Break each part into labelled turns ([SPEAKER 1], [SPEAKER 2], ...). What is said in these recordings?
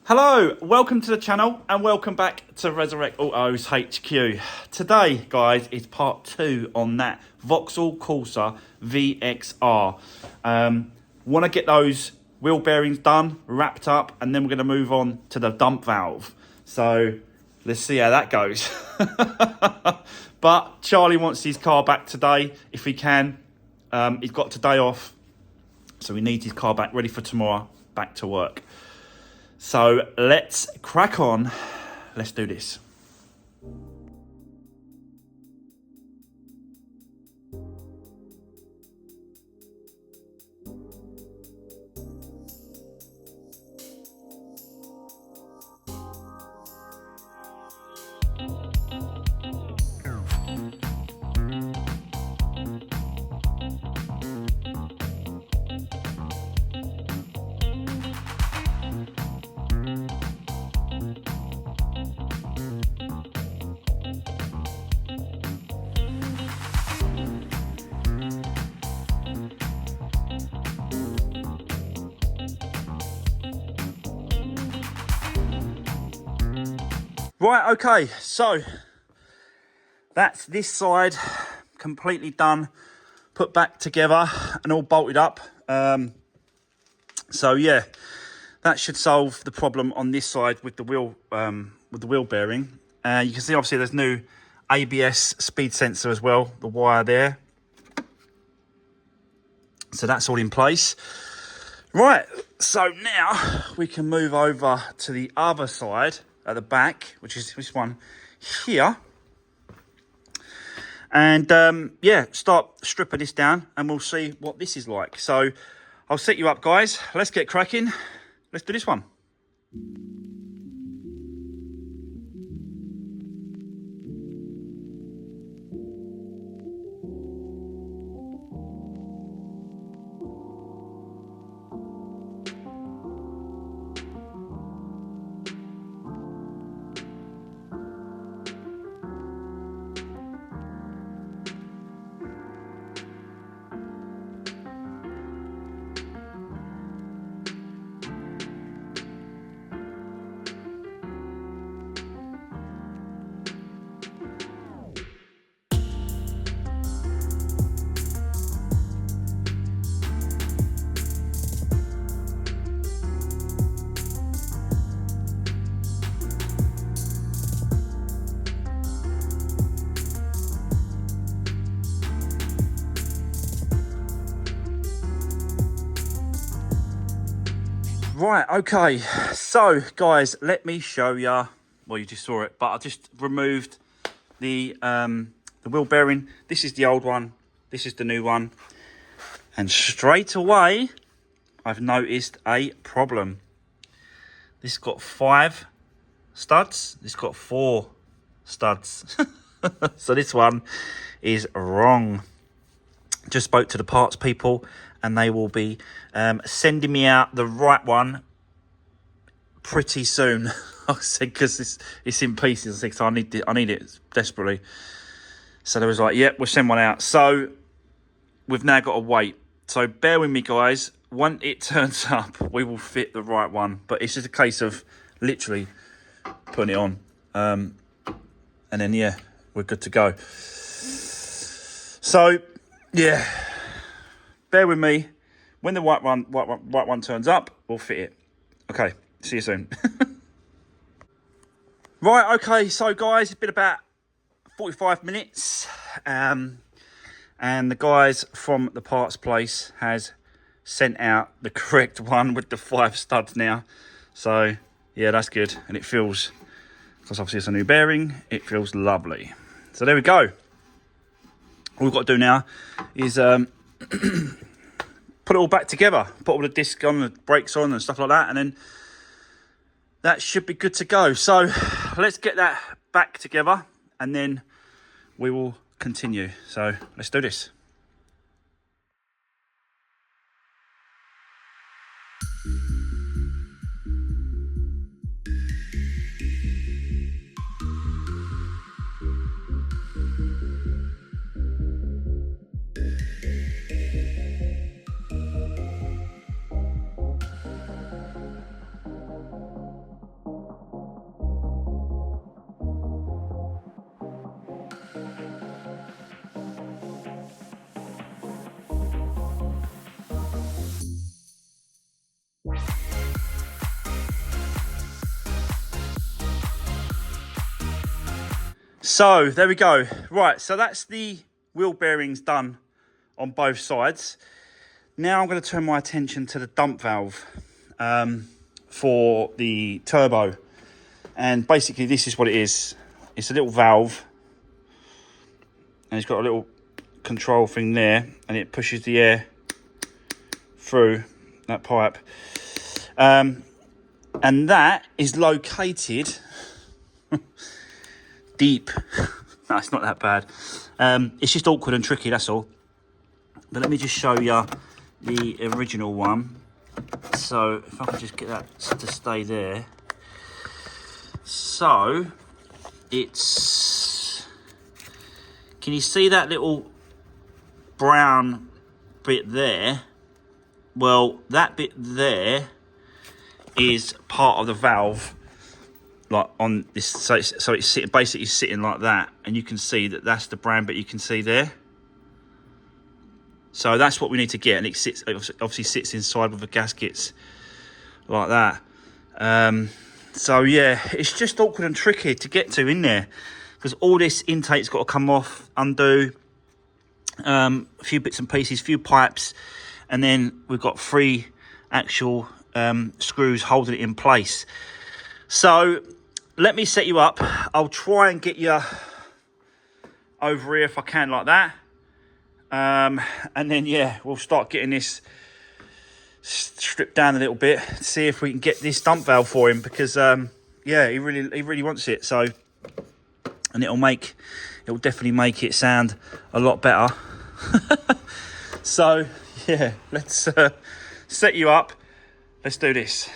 [SPEAKER 1] Hello, welcome to the channel and welcome back to Resurwreck Autos HQ. Today, guys, is part 2 on that Vauxhall Corsa VXR. Want to get those wheel bearings done, wrapped up, and then we're going to move on to the dump valve. So let's see how that goes. But Charlie wants his car back today if he can. He's got today off, so he needs his car back ready for tomorrow, back to work. So let's crack on. Let's do this. Right, okay, so that's this side completely done, put back together and all bolted up. So yeah, that should solve the problem on this side with the wheel bearing. You can see obviously there's new ABS speed sensor as well, the wire there. So that's all in place. Right, so now we can move over to the other side at the back, which is this one here. And yeah, start stripping this down and we'll see what this is like. So I'll set you up, guys. Let's get cracking. Let's do this one. Right, okay, so guys, let me show you. Well, you just saw it, but I just removed the wheel bearing. This is the old one, this is the new one, and straight away I've noticed a problem. This got 5 studs, this got 4 studs. So this one is wrong. Just spoke to the parts people and they will be sending me out the right one pretty soon. I said, because it's in pieces. I said, so I need it desperately. So they was like, yep, we'll send one out. So we've now got to wait. So bear with me, guys. When it turns up, we will fit the right one. But it's just a case of literally putting it on. And then, yeah, we're good to go. So, yeah, bear with me. When the right one turns up, we'll fit it. Okay, see you soon. Right, okay, so guys, it's been about 45 minutes. And the guys from the parts place has sent out the correct one with the 5 studs now. So, yeah, that's good. And it feels, because obviously it's a new bearing, it feels lovely. So there we go. All we've got to do now is put it all back together, put all the disc on, the brakes on and stuff like that, and then that should be good to go. So let's get that back together and then we will continue. So let's do this. So there we go. Right, so that's the wheel bearings done on both sides. Now I'm going to turn my attention to the dump valve for the turbo. And basically this is what it is. It's a little valve. And it's got a little control thing there. And it pushes the air through that pipe. And that is located deep. No, it's not that bad. It's just awkward and tricky, that's all. But let me just show you the original one. So if I can just get that to stay there. So it's, can you see that little brown bit there? Well, that bit there is part of the valve, like on this. So it's sitting, basically sitting like that, and you can see that that's the brown bit you can see there. So that's what we need to get, and it sits, obviously sits inside with the gaskets like that. So yeah, it's just awkward and tricky to get to in there, because all this intake's got to come off, undo, a few bits and pieces, few pipes, and then we've got 3 actual screws holding it in place. So let me set you up. I'll try and get you over here if I can, like that. And then yeah, we'll start getting this stripped down a little bit, see if we can get this dump valve for him, because yeah, he really wants it. So, and it'll definitely make it sound a lot better. So yeah, let's set you up. Let's do this.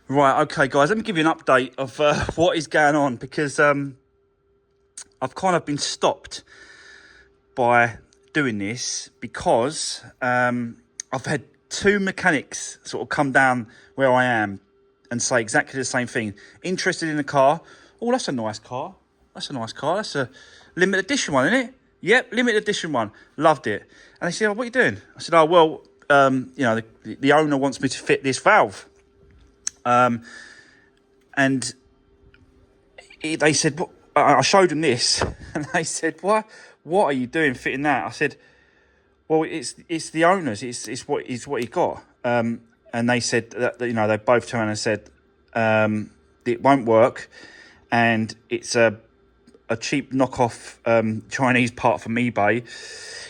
[SPEAKER 1] Right, okay, guys, let me give you an update of what is going on, because I've kind of been stopped by doing this, because I've had 2 mechanics sort of come down where I am and say exactly the same thing. Interested in the car. Oh, that's a nice car. That's a nice car. That's a limited edition one, isn't it? Yep, limited edition one. Loved it. And they said, oh, what are you doing? I said, oh, well, you know, the owner wants me to fit this valve. And they said, I showed them this, and they said, what are you doing fitting that? I said, well, it's the owner's, it's what he got. And they said that, you know, they both turned and said, it won't work, and it's a cheap knockoff Chinese part from eBay.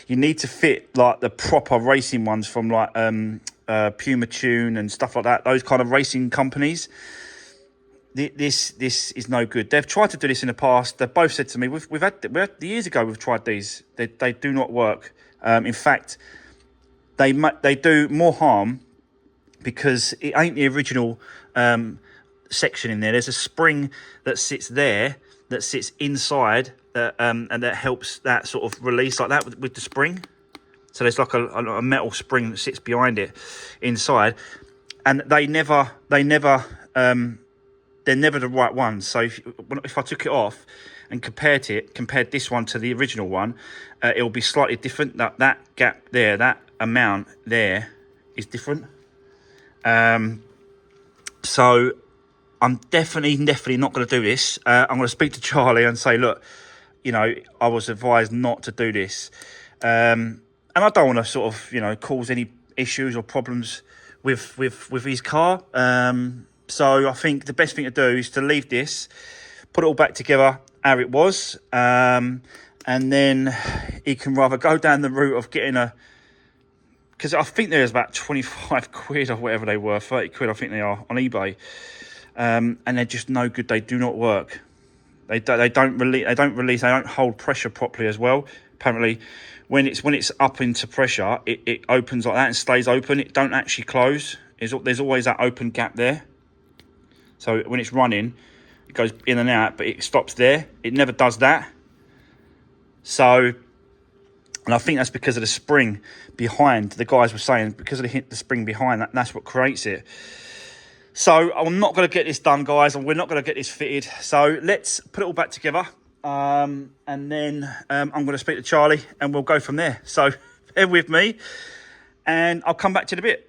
[SPEAKER 1] You need to fit like the proper racing ones from like Puma Tune and stuff like that, those kind of racing companies. This is no good. They've tried to do this in the past. They both said to me, we've had years ago, we've tried these. They do not work. In fact, they do more harm, because it ain't the original section in there. There's a spring that sits there, that sits inside, and that helps that sort of release like that with the spring. So there's like a metal spring that sits behind it inside, and they're never the right ones. So if I took it off and compared this one to the original one, it will be slightly different. That gap there, that amount there is different. So I'm definitely not going to do this. I'm going to speak to Charlie and say, look, you know, I was advised not to do this. And I don't want to sort of, you know, cause any issues or problems with his car. So I think the best thing to do is to leave this, put it all back together how it was, and then he can rather go down the route of getting a, because I think there's about 25 quid or whatever they were, 30 quid I think they are on eBay, and they're just no good. They do not work. They don't hold pressure properly as well. Apparently, when it's up into pressure, it opens like that and stays open. It don't actually close. There's always that open gap there. So when it's running, it goes in and out, but it stops there. It never does that. So, and I think that's because of the spring behind. The guys were saying because of the spring behind, that's what creates it. So I'm not going to get this done, guys, and we're not going to get this fitted. So let's put it all back together, and then I'm going to speak to Charlie, and we'll go from there. So bear with me, and I'll come back to you in a bit.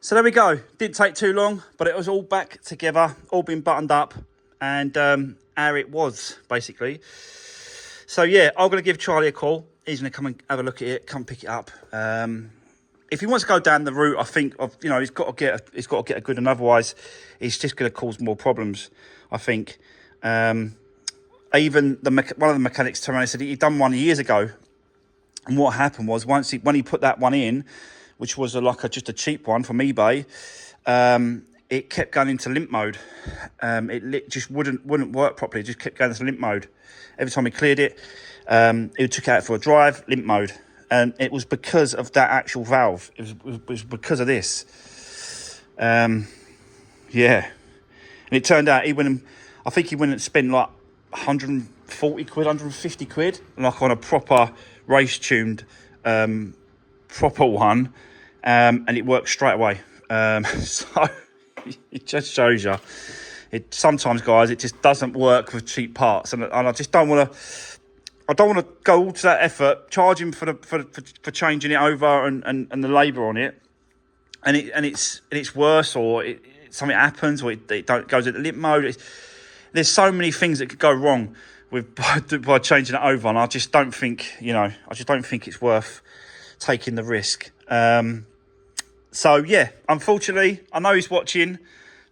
[SPEAKER 1] So there we go. Didn't take too long, but it was all back together, all been buttoned up, and how it was, basically. So yeah, I'm going to give Charlie a call. He's going to come and have a look at it, come pick it up. If he wants to go down the route, I think of, you know, he's got to get a good, and otherwise, it's just going to cause more problems. I think. Even one of the mechanics turned around and said he'd done one years ago, and what happened was when he put that one in, which was just a cheap one from eBay, it kept going into limp mode. It just wouldn't work properly. It just kept going into limp mode. Every time he cleared it, it took it out for a drive, limp mode. And it was because of that actual valve. It was because of this. Yeah. And it turned out I think he went and spent like 140 quid, 150 quid, like on a proper race-tuned proper one. And it works straight away. So it just shows you. Sometimes, guys, it just doesn't work with cheap parts, and I just don't want to. I don't want to go all to that effort, charge him for changing it over and the labour on it, and it's worse, or something happens, or it goes into limp mode. There's so many things that could go wrong by changing it over, and I just don't think it's worth taking the risk. So yeah, unfortunately, I know he's watching,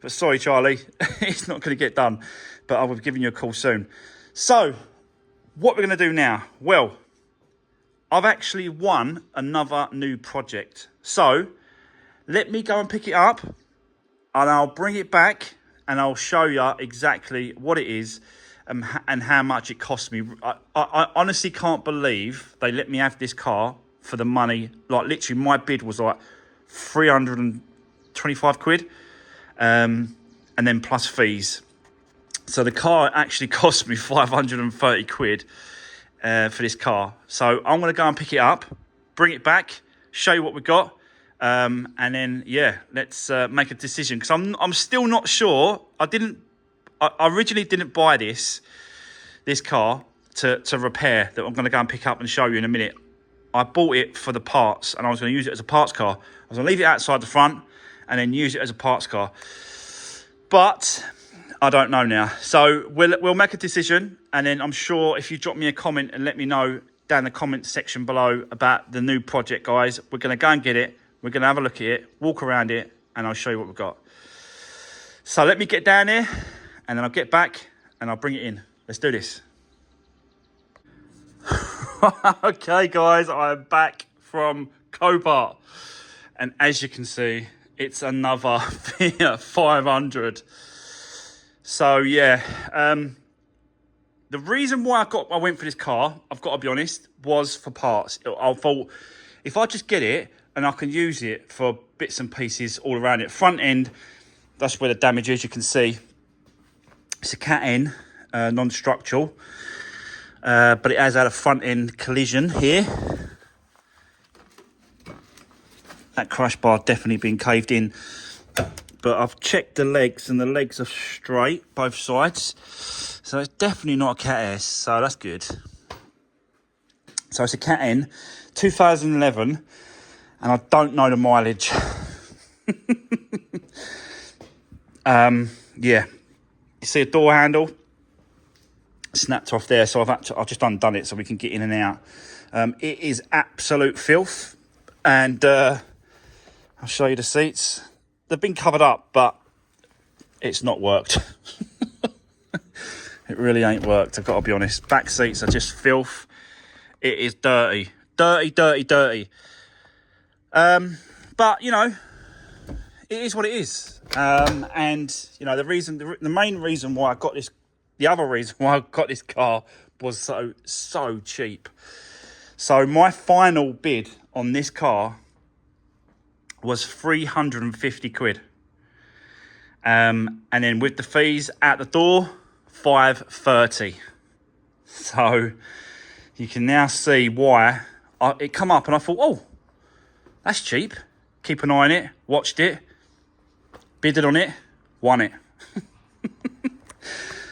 [SPEAKER 1] but sorry, Charlie, it's not going to get done. But I will be giving you a call soon. So, what we're going to do now? Well, I've actually won another new project. So, let me go and pick it up, and I'll bring it back, and I'll show you exactly what it is and how much it cost me. I honestly can't believe they let me have this car for the money. Like, literally, my bid was like 325 quid, and then plus fees. So the car actually cost me 530 quid for this car. So I'm going to go and pick it up, bring it back, show you what we got, and then yeah, let's make a decision, because I'm still not sure. I originally didn't buy this car to repair, that I'm going to go and pick up and show you in a minute. I bought it for the parts, and I was going to use it as a parts car. I was going to leave it outside the front and then use it as a parts car. But I don't know now. So we'll make a decision, and then I'm sure if you drop me a comment and let me know down the comment section below about the new project, guys, we're going to go and get it. We're going to have a look at it, walk around it, and I'll show you what we've got. So let me get down there, and then I'll get back and I'll bring it in. Let's do this. Okay, guys, I'm back from Copart, and as you can see, it's another 500. So yeah, the reason why I went for this car, I've got to be honest, was for parts. I thought if I just get it and I can use it for bits and pieces all around it. Front end, that's where the damage is, you can see. It's a cat N, non-structural, but it has had a front end collision here. That crash bar definitely been caved in, but I've checked the legs and the legs are straight, both sides. So it's definitely not a cat S, so that's good. So it's a cat N, 2011, and I don't know the mileage. Yeah, you see a door handle snapped off there, so I've just undone it so we can get in and out. It is absolute filth, and I'll show you the seats. They've been covered up, but it's not worked. It really ain't worked, I've got to be honest. Back seats are just filth. It is dirty, dirty, dirty, dirty. But you know, it is what it is. And you know, the main reason why I got this, the other reason why I got this car was so cheap. So my final bid on this car was 350 quid. And then with the fees at the door, 530. So you can now see why it come up, and I thought, oh, that's cheap. Keep an eye on it, watched it, bidded on it, won it.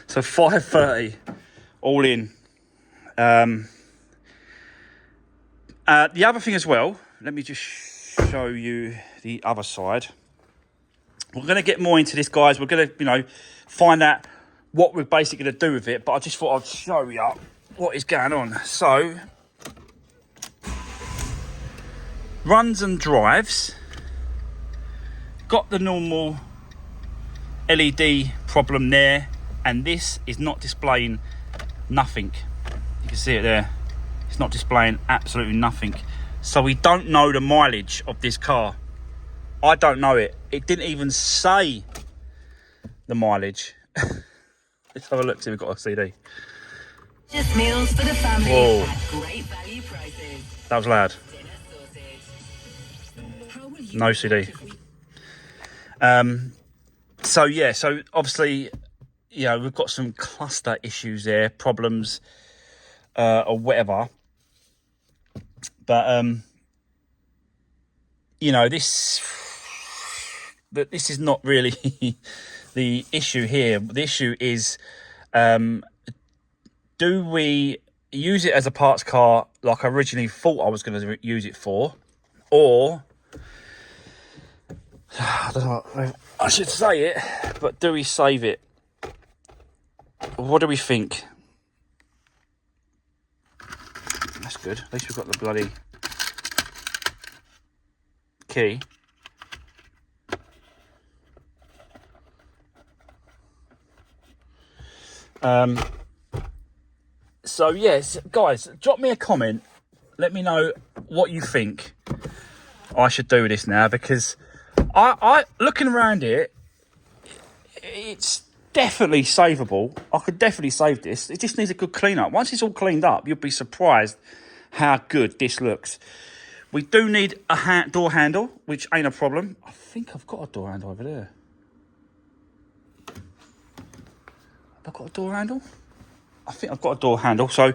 [SPEAKER 1] So 530 all in. The other thing as well, let me just show you the other side. We're going to get more into this, guys. We're going to, you know, find out what we're basically going to do with it. But I just thought I'd show you what is going on. So, runs and drives. Got the normal LED problem there. And this is not displaying nothing. You can see it there. It's not displaying absolutely nothing. So we don't know the mileage of this car. I don't know it. It didn't even say the mileage. Let's have a look, see if we've got a CD.
[SPEAKER 2] Just meals for the family.
[SPEAKER 1] Whoa.
[SPEAKER 2] At great value prices.
[SPEAKER 1] That was loud. No CD. So yeah, so obviously, you know, we've got some cluster issues there, problems, or whatever. But you know, this is not really the issue here. The issue is, do we use it as a parts car like I originally thought I was going to use it for, or I don't know, I should say it, but do we save it? What do we think? That's good. At least we've got the bloody key. So yes, guys, drop me a comment. Let me know what you think I should do with this now, because I looking around it, it's definitely savable. I could definitely save this. It just needs a good clean up. Once it's all cleaned up, you'll be surprised how good this looks. We do need a door handle, which ain't a problem. I think I've got a door handle over there. Have I got a door handle? I think I've got a door handle. So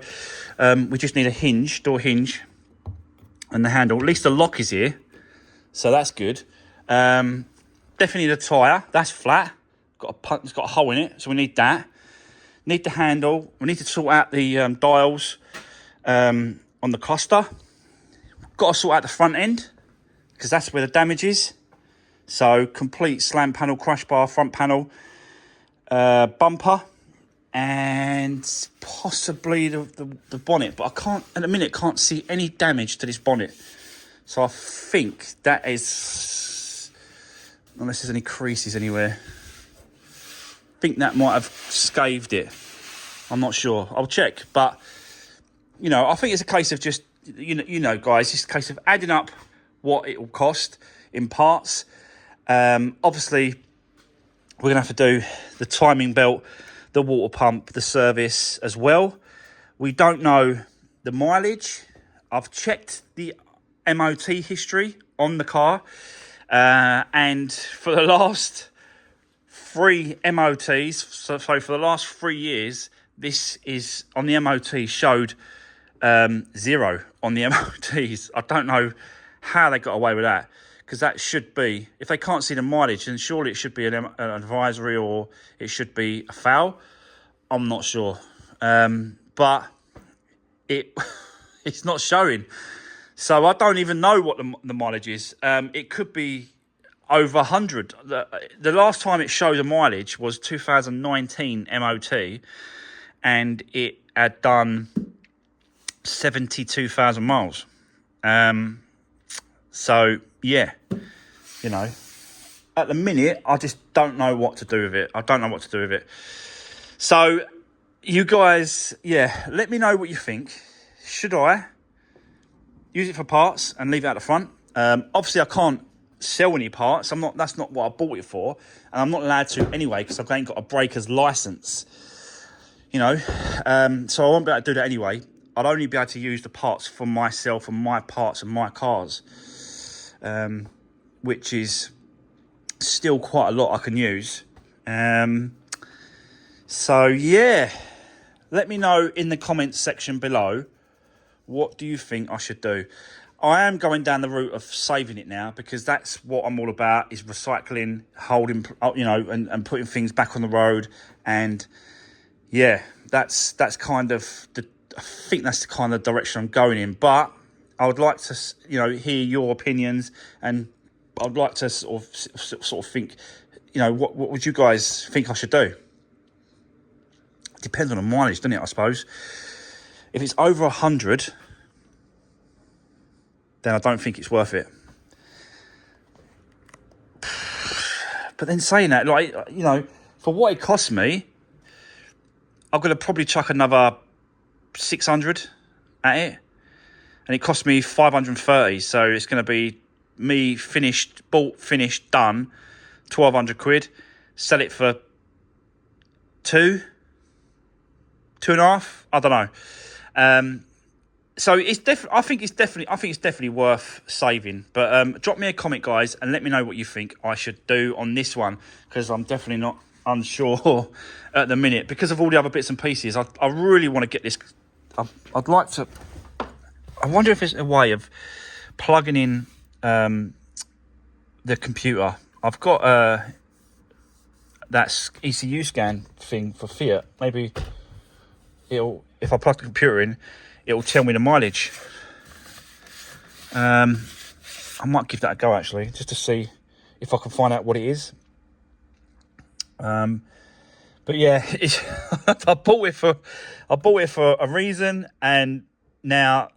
[SPEAKER 1] we just need a door hinge, and the handle. At least the lock is here, so that's good. Definitely the tyre. That's flat. It's got a hole in it, so we need that. Need the handle. We need to sort out the dials on the Costa. Got to sort out the front end, because that's where the damage is. So complete slam panel, crash bar, front panel, bumper, and possibly the bonnet. But I can't, at the minute, can't see any damage to this bonnet. So I think that is, unless there's any creases anywhere, I think that might have scathed it. I'm not sure. I'll check. But, you know, I think it's a case of just, you know, guys, it's a case of adding up what it will cost in parts. Obviously, we're going to have to do the timing belt, the water pump, the service as well. We don't know the mileage. I've checked the MOT history on the car. And for the last 3 MOTs. So for the last 3 years, this is on the MOT showed 0 on the MOTs. I don't know how they got away with that, because that should be, if they can't see the mileage, then surely it should be an advisory, or it should be a foul. I'm not sure, but it's not showing. So I don't even know what the mileage is. It could be over 100. The last time it showed the mileage was 2019 MOT, and it had done 72,000 miles. So yeah, you know, at the minute I just don't know what to do with it. I don't know what to do with it. So you guys, yeah, let me know what you think. Should I use it for parts and leave it out the front? Obviously I can't sell any parts. That's not what I bought it for, and I'm not allowed to anyway, because I ain't got a breaker's license, you know. So I won't be able to do that anyway. I'd only be able to use the parts for myself and my parts and my cars, which is still quite a lot I can use. So yeah, let me know in the comments section below, what do you think I should do? I am going down the route of saving it now, because that's what I'm all about, is recycling, holding, you know, and putting things back on the road. And yeah, that's kind of I think that's the kind of direction I'm going in. But I would like to, you know, hear your opinions, and I'd like to sort of think, you know, what would you guys think I should do? It depends on the mileage, doesn't it, I suppose. If it's over 100, then I don't think it's worth it. But then saying that, like, you know, for what it cost me, I'm going to probably chuck another 600 at it. And it cost me 530. So it's going to be me bought, finished, done, 1,200 quid. Sell it for 2.5. I don't know. So it's I think it's definitely worth saving. But drop me a comment, guys, and let me know what you think I should do on this one, because I'm definitely not unsure at the minute, because of all the other bits and pieces. I really want to get this. I'd like to. I wonder if there's a way of plugging in the computer. I've got that ECU scan thing for Fiat. Maybe if I plug the computer in, it'll tell me the mileage. I might give that a go, actually, just to see if I can find out what it is. But yeah, I bought it for a reason, and now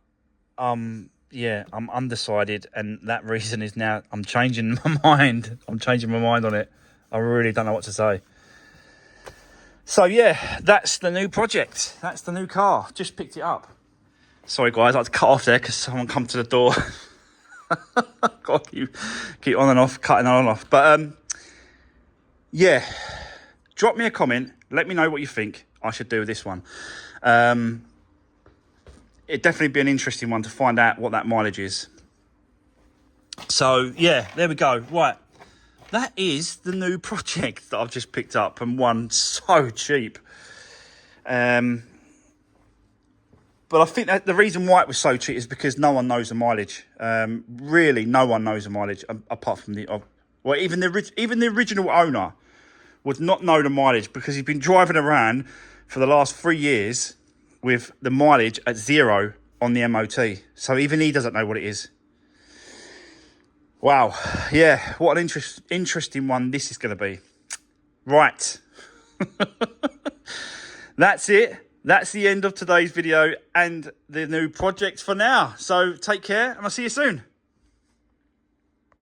[SPEAKER 1] yeah, I'm undecided, and that reason is now I'm changing my mind. I'm changing my mind on it. I really don't know what to say. So yeah, that's the new project. That's the new car. Just picked it up. Sorry guys, I had to cut off there because someone come to the door. Got to keep on and off, cutting on and off. But yeah, drop me a comment. Let me know what you think I should do with this one. It'd definitely be an interesting one to find out what that mileage is. So yeah, there we go. Right, that is the new project that I've just picked up and won so cheap. But I think that the reason why it was so cheap is because no one knows the mileage. Really, no one knows the mileage apart from even the original owner would not know the mileage, because he's been driving around for the last 3 years with the mileage at 0 on the MOT. So even he doesn't know what it is. Wow. Yeah, what an interesting one this is going to be. Right. That's it. That's the end of today's video and the new project for now. So take care, and I'll see you soon.